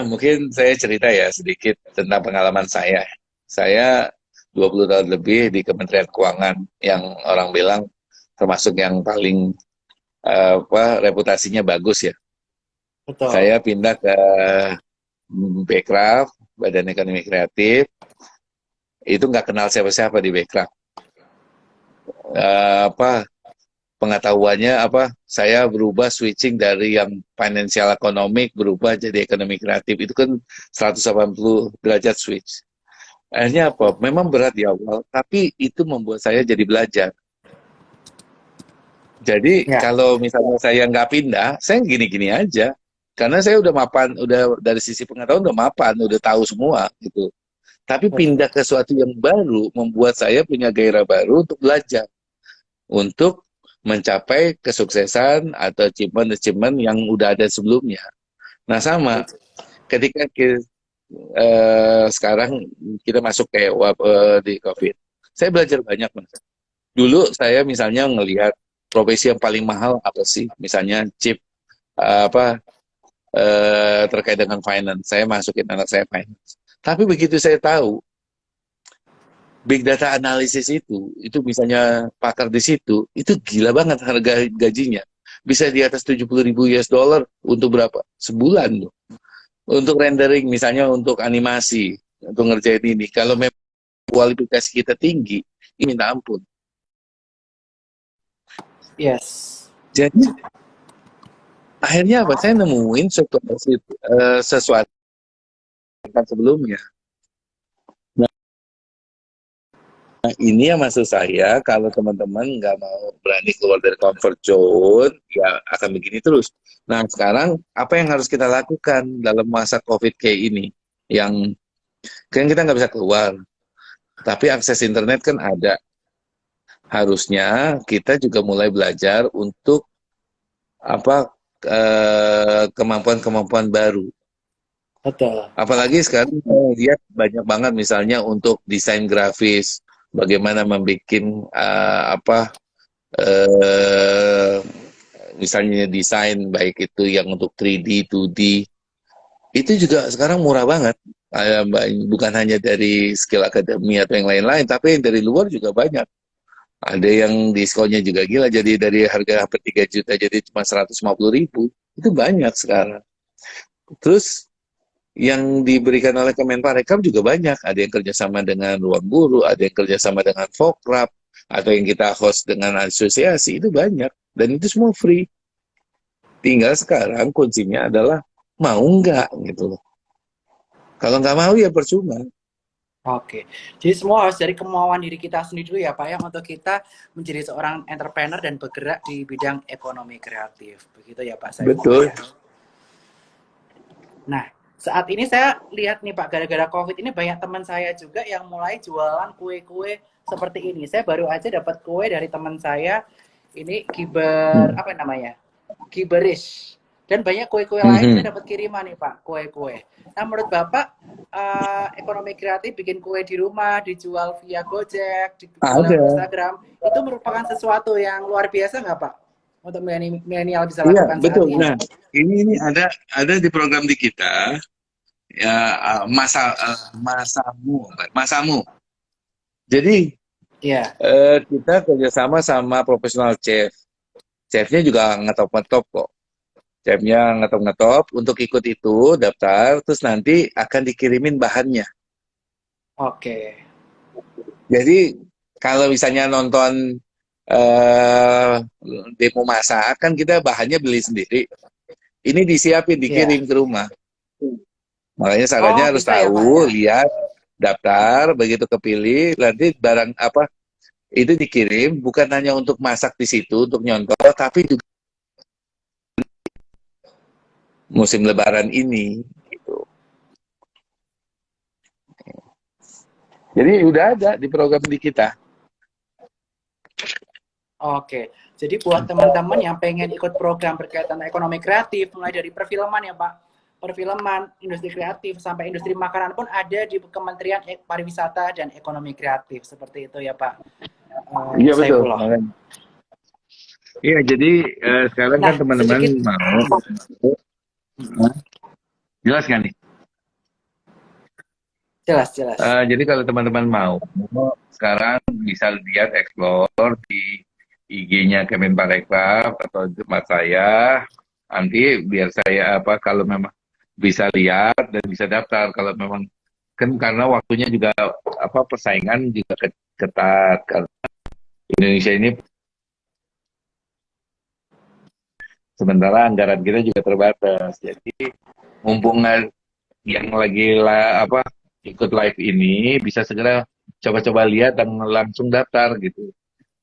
Speaker 2: Mungkin saya cerita ya sedikit tentang pengalaman saya. Saya 20 tahun lebih di Kementerian Keuangan yang orang bilang termasuk yang paling reputasinya bagus ya.
Speaker 1: Betul.
Speaker 2: Saya pindah ke Bekraf, Badan Ekonomi Kreatif, itu nggak kenal siapa-siapa di Bekraf. Apa pengetahuannya apa? Saya berubah switching dari yang financial economic berubah jadi ekonomi kreatif. Itu kan 180 derajat switch. Akhirnya apa? Memang berat di awal, tapi itu membuat saya jadi belajar. Jadi
Speaker 1: Ya,
Speaker 2: kalau misalnya saya nggak pindah, saya gini-gini aja. Karena saya udah mapan, udah dari sisi pengetahuan udah mapan, udah tahu semua gitu. Tapi
Speaker 1: betul.
Speaker 2: pindah ke sesuatu yang baru membuat saya punya gairah baru untuk belajar, untuk mencapai kesuksesan atau achievement-achievement yang udah ada sebelumnya. Nah sama,
Speaker 1: Betul.
Speaker 2: ketika sekarang kita masuk kayak di COVID, saya belajar banyak mas. Dulu saya misalnya ngelihat profesi yang paling mahal apa sih? Misalnya chief apa terkait dengan finance. Saya masukin anak saya finance. Tapi begitu saya tahu big data analysis itu misalnya pakar di situ, itu gila banget harga gajinya. Bisa di atas 70.000 US dollar untuk berapa? Sebulan tuh. Untuk rendering, misalnya untuk animasi, untuk ngerjain ini. Kalau memang kualifikasi kita tinggi, ini minta ampun.
Speaker 1: Yes.
Speaker 2: Jadi akhirnya apa? Saya nemuin sesuatu sebelumnya. Nah, ini yang maksud saya, kalau teman-teman nggak mau berani keluar dari comfort zone, ya akan begini terus. Nah, sekarang apa yang harus kita lakukan dalam masa COVID kayak ini? Yang kan kita nggak bisa keluar, tapi akses internet kan ada. Harusnya kita juga mulai belajar untuk apa kemampuan-kemampuan baru.
Speaker 1: Betul.
Speaker 2: Apalagi sekarang saya lihat banyak banget misalnya untuk desain grafis, bagaimana membuat apa eh, misalnya desain baik itu yang untuk 3D, 2D, itu juga sekarang murah banget. Bukan hanya dari Skill Academy atau yang lain-lain, tapi yang dari luar juga banyak. Ada yang diskonnya juga gila, jadi dari harga hampir 3 juta jadi cuma 150.000. Itu banyak sekarang. Terus yang diberikan oleh Kemenparekraf juga banyak. Ada yang kerjasama dengan Ruang Guru, ada yang kerjasama dengan Vokrap, atau yang kita host dengan asosiasi, itu banyak. Dan itu semua free. Tinggal sekarang kuncinya adalah mau nggak gitu loh. Kalau nggak mau ya percuma.
Speaker 1: Oke, jadi semua harus dari kemauan diri kita sendiri dulu ya Pak ya, untuk kita menjadi seorang entrepreneur dan bergerak di bidang ekonomi kreatif. Begitu ya Pak Saifullah
Speaker 2: Betul.
Speaker 1: ya. Nah, saat ini saya lihat nih Pak, gara-gara COVID ini banyak teman saya juga yang mulai jualan kue-kue seperti ini. Saya baru aja dapat kue dari teman saya, ini kiber, apa namanya? Kiberish. Dan banyak kue-kue lain saya dapat kiriman nih Pak, kue-kue. Nah, menurut Bapak, ekonomi kreatif bikin kue di rumah, dijual via Gojek, dijual lewat
Speaker 2: Ada.
Speaker 1: Instagram, itu merupakan sesuatu yang luar biasa nggak Pak? Untuk milenial bisa
Speaker 2: Iya,
Speaker 1: lakukan saat
Speaker 2: betul.
Speaker 1: ini.
Speaker 2: Nah, ini ada di program di kita ya, masamu. Jadi
Speaker 1: Iya.
Speaker 2: kita kerjasama sama profesional chef. Chefnya juga ngetop-ngetop kok. Chefnya ngetop-ngetop untuk ikut itu daftar, terus nanti akan dikirimin bahannya.
Speaker 1: Oke.
Speaker 2: Jadi kalau misalnya nonton eh, demo masak kan kita bahannya beli sendiri. Ini disiapin,
Speaker 1: Iya.
Speaker 2: dikirim ke rumah. Makanya sarannya
Speaker 1: Oh,
Speaker 2: harus
Speaker 1: bisa ya, Pak ya?
Speaker 2: tahu, lihat, daftar, begitu kepilih, nanti barang apa itu dikirim bukan hanya untuk masak di situ, untuk nyontoh, tapi juga musim Lebaran ini. Gitu. Jadi udah ada di program di kita.
Speaker 1: Oke. Jadi buat teman-teman yang pengen ikut program berkaitan ekonomi kreatif, mulai dari perfilman ya, Pak. Perfilman, industri kreatif, sampai industri makanan pun ada di Kementerian Pariwisata dan Ekonomi Kreatif. Seperti itu ya, Pak.
Speaker 2: Iya betul.
Speaker 1: Saifullah.
Speaker 2: Iya, jadi sekarang kan
Speaker 1: Nah,
Speaker 2: teman-teman
Speaker 1: sedikit.
Speaker 2: mau, jelas kan nih?
Speaker 1: Jelas, jelas.
Speaker 2: Jadi kalau teman-teman mau, sekarang bisa lihat explore di IG-nya Kemenparekraf atau tempat saya. Nanti biar saya apa kalau memang bisa lihat dan bisa daftar kalau memang kan karena waktunya juga apa persaingan juga ketat karena Indonesia ini sementara anggaran kita juga terbatas. Jadi mumpung yang lagi apa ikut live ini bisa segera coba-coba lihat dan langsung daftar gitu.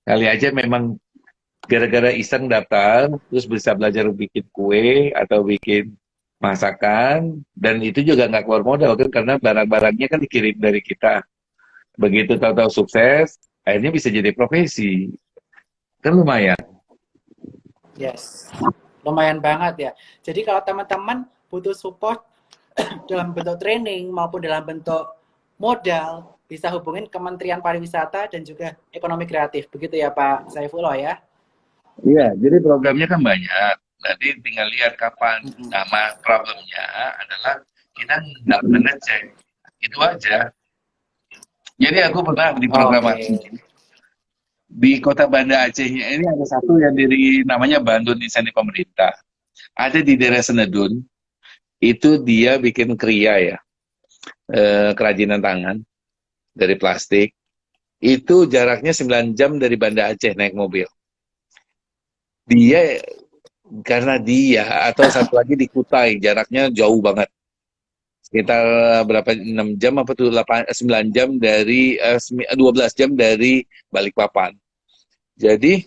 Speaker 2: Kali aja memang gara-gara iseng daftar, terus bisa belajar bikin kue atau bikin masakan, dan itu juga nggak keluar modal kan karena barang-barangnya kan dikirim dari kita. Begitu tahu-tahu sukses, akhirnya bisa jadi profesi. Kan lumayan.
Speaker 1: Yes. Lumayan banget ya. Jadi kalau teman-teman butuh support dalam bentuk training maupun dalam bentuk modal, bisa hubungin Kementerian Pariwisata dan juga Ekonomi Kreatif. Begitu ya Pak Saifullah ya?
Speaker 2: Iya, jadi programnya kan banyak. Nanti tinggal lihat kapan.
Speaker 1: Mm-mm.
Speaker 2: Nah, problemnya adalah kita nggak ngecek. Itu aja. Jadi aku pernah di
Speaker 1: Oke.
Speaker 2: programasi di kota Banda Acehnya ini ada satu yang namanya Bandung Insentif Pemerintah. Ada di daerah Senedun, itu dia bikin kriya ya, kerajinan tangan dari plastik. Itu jaraknya 9 jam dari Banda Aceh naik mobil. Dia karena dia atau satu lagi di Kutai, jaraknya jauh banget. Sekitar berapa 6 jam apa tuh 9 jam dari 12 jam dari Balikpapan. Jadi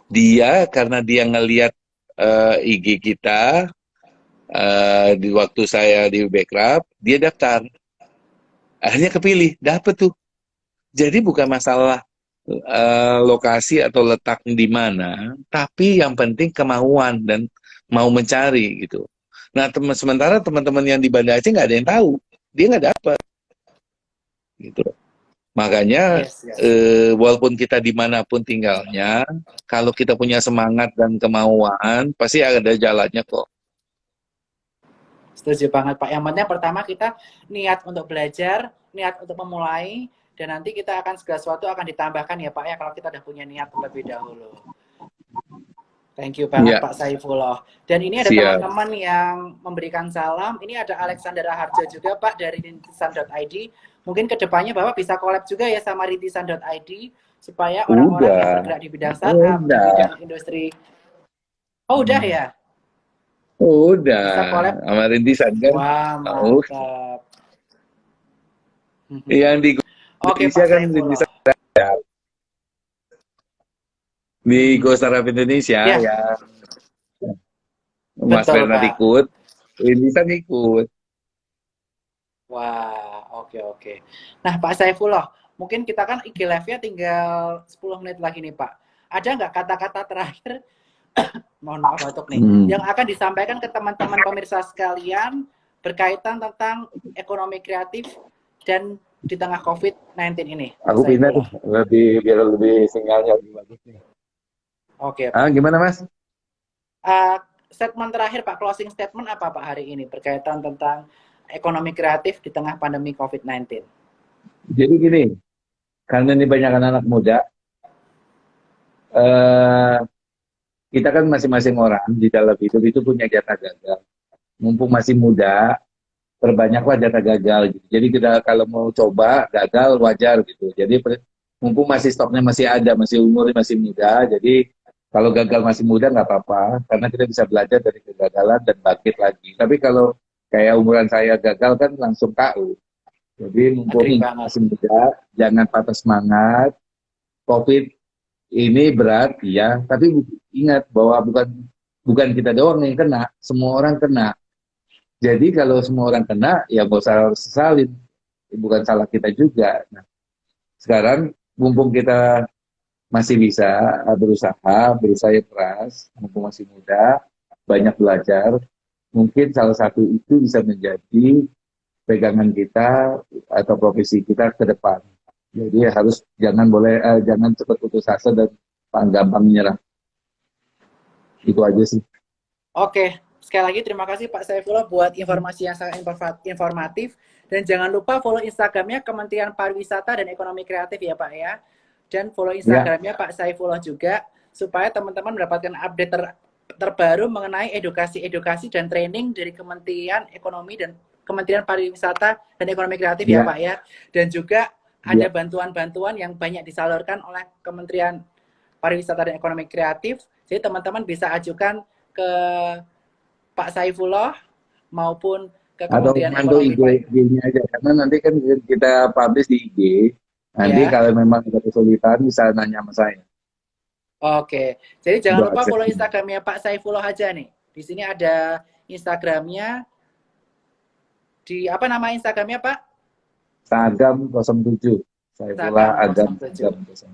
Speaker 2: dia karena dia ngelihat IG kita di waktu saya di Backcraft, dia daftar. Akhirnya kepilih, dapet tuh. Jadi bukan masalah lokasi atau letak di mana, tapi yang penting kemauan dan mau mencari gitu. Nah, sementara teman-teman yang di Banda Aceh nggak ada yang tahu, dia nggak dapat gitu. Makanya
Speaker 1: Yes, yes.
Speaker 2: walaupun kita dimanapun tinggalnya, kalau kita punya semangat dan kemauan, pasti ada jalannya kok.
Speaker 1: Setuju banget Pak. Yang penting pertama kita niat untuk belajar, niat untuk memulai, dan nanti kita akan segala sesuatu akan ditambahkan ya Pak ya kalau kita udah punya niat terlebih dahulu. Thank you banget
Speaker 2: Iya,
Speaker 1: Pak Saifullah. Dan ini ada
Speaker 2: siap.
Speaker 1: teman-teman yang memberikan salam. Ini ada Alexander Harjo juga Pak dari rintisan.id. Mungkin kedepannya Bapak bisa collab juga ya sama rintisan.id supaya orang-orang yang
Speaker 2: Udah,
Speaker 1: bergerak di bidang startup, di
Speaker 2: udah,
Speaker 1: bidang industri. Oh udah ya?
Speaker 2: udah.
Speaker 1: Bisa collab?
Speaker 2: Sama rintisan kan?
Speaker 1: Wah
Speaker 2: Oh,
Speaker 1: mantap.
Speaker 2: yang di
Speaker 1: Oke
Speaker 2: Indonesia
Speaker 1: Pak
Speaker 2: kan
Speaker 1: Saifullah.
Speaker 2: rintisan di Go
Speaker 1: Mhm.
Speaker 2: Startup Indonesia
Speaker 1: Ya,
Speaker 2: ya. Mas
Speaker 1: betul
Speaker 2: Bernard
Speaker 1: Pak.
Speaker 2: ikut, rintisan ikut.
Speaker 1: Wah, oke oke. Nah Pak Saifullah, mungkin kita kan IG Live-nya tinggal 10 menit lagi nih Pak. Ada nggak kata-kata terakhir, mohon maaf batuk nih,
Speaker 2: Hmm.
Speaker 1: yang akan disampaikan ke teman-teman pemirsa sekalian berkaitan tentang ekonomi kreatif dan di tengah COVID-19 ini, Pak
Speaker 2: Aku pindah tuh,
Speaker 1: Saifullah?
Speaker 2: biar lebih sinyalnya lebih bagus nih.
Speaker 1: Oke
Speaker 2: Ah,
Speaker 1: Pak.
Speaker 2: gimana Mas?
Speaker 1: Statement terakhir Pak, closing statement apa Pak hari ini berkaitan tentang ekonomi kreatif di tengah pandemi COVID-19?
Speaker 2: Jadi gini, karena ini banyak anak muda, eh, kita kan masing-masing orang di dalam hidup itu punya jatah gagal. Mumpung masih muda, perbanyaklah jatah gagal gitu. Jadi kita kalau mau coba gagal wajar gitu. Jadi mumpung masih stoknya masih ada, masih umurnya masih muda, jadi kalau gagal masih muda nggak apa-apa, karena kita bisa belajar dari kegagalan dan bangkit lagi. Tapi kalau kayak umuran saya gagal kan langsung KU. Jadi
Speaker 1: Agree
Speaker 2: mumpung
Speaker 1: banget.
Speaker 2: masih muda, jangan patah semangat. COVID ini berat, ya, tapi ingat bahwa bukan bukan kita doang yang kena, semua orang kena. Jadi kalau semua orang kena, ya nggak usah sesalin. Bukan salah kita juga. Nah, sekarang mumpung kita masih bisa berusaha keras, mumpung masih muda, banyak belajar, mungkin salah satu itu bisa menjadi pegangan kita atau profesi kita ke depan. Jadi harus jangan cepat putus asa dan gampang menyerah. Itu aja sih.
Speaker 1: Oke, sekali lagi terima kasih Pak Saifullah buat informasi yang sangat informatif. Dan jangan lupa follow Instagramnya Kementerian Pariwisata dan Ekonomi Kreatif ya Pak ya. Dan follow
Speaker 2: Ya,
Speaker 1: Instagramnya Pak Saifullah juga, supaya teman-teman mendapatkan update terbaru mengenai edukasi dan training dari Kementerian Ekonomi dan Kementerian Pariwisata dan Ekonomi Kreatif ya
Speaker 2: ya,
Speaker 1: Pak ya. Dan juga ada
Speaker 2: ya.
Speaker 1: bantuan-bantuan yang banyak disalurkan oleh Kementerian Pariwisata dan Ekonomi Kreatif. Jadi teman-teman bisa ajukan ke Pak Saifullah maupun ke
Speaker 2: Atau
Speaker 1: Kementerian
Speaker 2: mantu
Speaker 1: Ekonomi Pak.
Speaker 2: IG-nya aja. Karena nanti kan kita publish di IG. Nanti
Speaker 1: Ya.
Speaker 2: kalau memang ada kesulitan bisa nanya sama saya.
Speaker 1: Oke. Jadi jangan
Speaker 2: Udah
Speaker 1: lupa
Speaker 2: akses.
Speaker 1: follow Instagramnya Pak Saifullah aja nih. Di sini ada Instagramnya, di apa nama Instagramnya Pak?
Speaker 2: Sagam 07. Saya pula
Speaker 1: Instagram
Speaker 2: Agam
Speaker 1: 07.
Speaker 2: Sagam 07.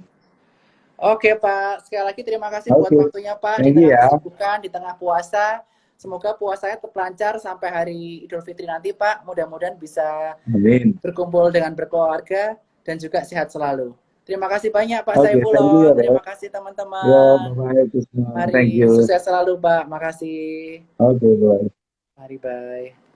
Speaker 1: Oke Pak, sekali lagi terima kasih buat
Speaker 2: Oke,
Speaker 1: waktunya Pak di
Speaker 2: thank you
Speaker 1: tengah
Speaker 2: ya.
Speaker 1: kesibukan, di tengah puasa. Semoga puasanya tetap lancar sampai hari Idul Fitri nanti Pak. Mudah-mudahan bisa
Speaker 2: Amin.
Speaker 1: berkumpul dengan berkeluarga dan juga sehat selalu. Terima kasih banyak Pak
Speaker 2: Oke, thank you
Speaker 1: Saifullah.
Speaker 2: ya,
Speaker 1: Terima
Speaker 2: Beb.
Speaker 1: kasih
Speaker 2: Yo,
Speaker 1: teman-teman.
Speaker 2: bye-bye, Kusma. Thank
Speaker 1: Mari
Speaker 2: you.
Speaker 1: sukses selalu Pak. Makasih.
Speaker 2: Oke, bye.
Speaker 1: Mari bye.